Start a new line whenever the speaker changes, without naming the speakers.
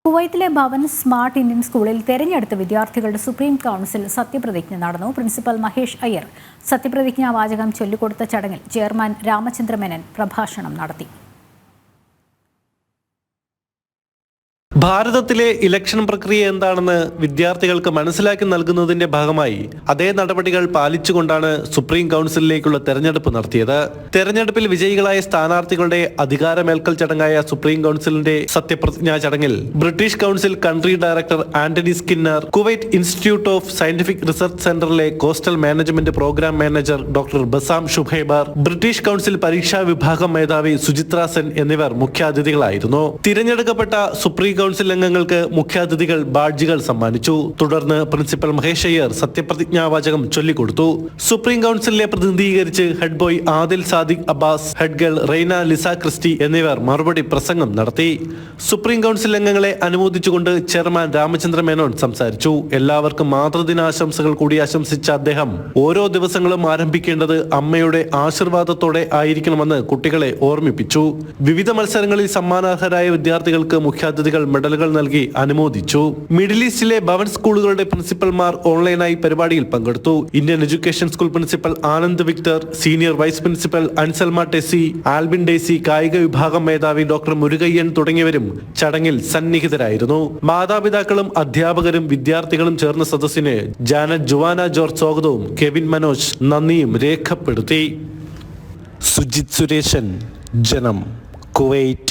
കുവൈത്തിലെ Bhavan smart Indian സ്കൂളിൽ തെരഞ്ഞെടുത്ത വിദ്യാർത്ഥികളുടെ സുപ്രീം കൗൺസിൽ സത്യപ്രതിജ്ഞ നടന്നു. പ്രിൻസിപ്പൽ മഹേഷ് അയ്യർ സത്യപ്രതിജ്ഞാ വാചകം ചൊല്ലിക്കൊടുത്ത ചടങ്ങിൽ ചെയർമാൻ രാമചന്ദ്ര മേനൻ പ്രഭാഷണം നടത്തി.
ഭാരതത്തിലെ ഇലക്ഷൻ പ്രക്രിയ എന്താണെന്ന് വിദ്യാർത്ഥികൾക്ക് മനസ്സിലാക്കി നൽകുന്നതിന്റെ ഭാഗമായി അതേ നടപടികൾ പാലിച്ചുകൊണ്ടാണ് സുപ്രീം കൗൺസിലിലേക്കുള്ള തെരഞ്ഞെടുപ്പ് നടത്തിയത്. തെരഞ്ഞെടുപ്പിൽ വിജയികളായ സ്ഥാനാർത്ഥികളുടെ അധികാരമേൽക്കൽ ചടങ്ങായ സുപ്രീം കൗൺസിലിന്റെ സത്യപ്രതിജ്ഞാ ചടങ്ങിൽ British council country director Anthony Skinner, Kuwait institute of scientific research സെന്ററിലെ coastal management program manager doctor Bassam Shuhaiber, British council പരീക്ഷാ വിഭാഗം മേധാവി സുചിത്ര സെൻ എന്നിവർ മുഖ്യാതിഥികളായിരുന്നു. തിരഞ്ഞെടുക്കപ്പെട്ട സുപ്രീം കൗൺസിൽ അംഗങ്ങൾക്ക് മുഖ്യാതിഥികൾ ബാഡ്ജുകൾ സമ്മാനിച്ചു. തുടർന്ന് പ്രിൻസിപ്പൽ മഹേഷ് അയ്യർ സത്യപ്രതിജ്ഞാവാചകം ചൊല്ലിക്കൊടുത്തു. സുപ്രീം കൗൺസിലിനെ പ്രതിനിധീകരിച്ച് head boy Adil Sadiq Abbas, head girl Raina Lisa Christy എന്നിവർ മറുപടി പ്രസംഗം നടത്തി. സുപ്രീം കൗൺസിൽ അംഗങ്ങളെ അനുമോദിച്ചുകൊണ്ട് ചെയർമാൻ രാമചന്ദ്ര മേനോൻ സംസാരിച്ചു. എല്ലാവർക്കും മാതൃദിനാശംസകൾ കൂടി ആശംസിച്ച അദ്ദേഹം ഓരോ ദിവസങ്ങളും ആരംഭിക്കേണ്ടത് അമ്മയുടെ ആശീർവാദത്തോടെ ആയിരിക്കണമെന്ന് കുട്ടികളെ ഓർമ്മിപ്പിച്ചു. വിവിധ മത്സരങ്ങളിൽ സമ്മാനാർഹരായ വിദ്യാർത്ഥികൾക്ക് മുഖ്യാതിഥികൾ മെഡലുകൾ നൽകി അനുമോദിച്ചു. മിഡിൽ ഈസ്റ്റിലെ ഭവൻ സ്കൂളുകളുടെ പ്രിൻസിപ്പൽമാർ ഓൺലൈനായി പരിപാടിയിൽ പങ്കെടുത്തു. Indian education school principal Anand Victor, senior vice principal Anselma Tessy, Albin Daisy, കായിക വിഭാഗം മേധാവി ഡോക്ടർ മുരുകയ്യൻ തുടങ്ങിയവരും ചടങ്ങിൽ സന്നിഹിതരായിരുന്നു. മാതാപിതാക്കളും അധ്യാപകരും വിദ്യാർത്ഥികളും ചേർന്ന സദസ്സിന് ജാനറ്റ് ജുവാന ജോർജ് സ്വാഗതവും കെവിൻ മനോജ് നന്ദിയും രേഖപ്പെടുത്തി. സുജിത് സുരേഷൻ, ജനം, കുവൈറ്റ്.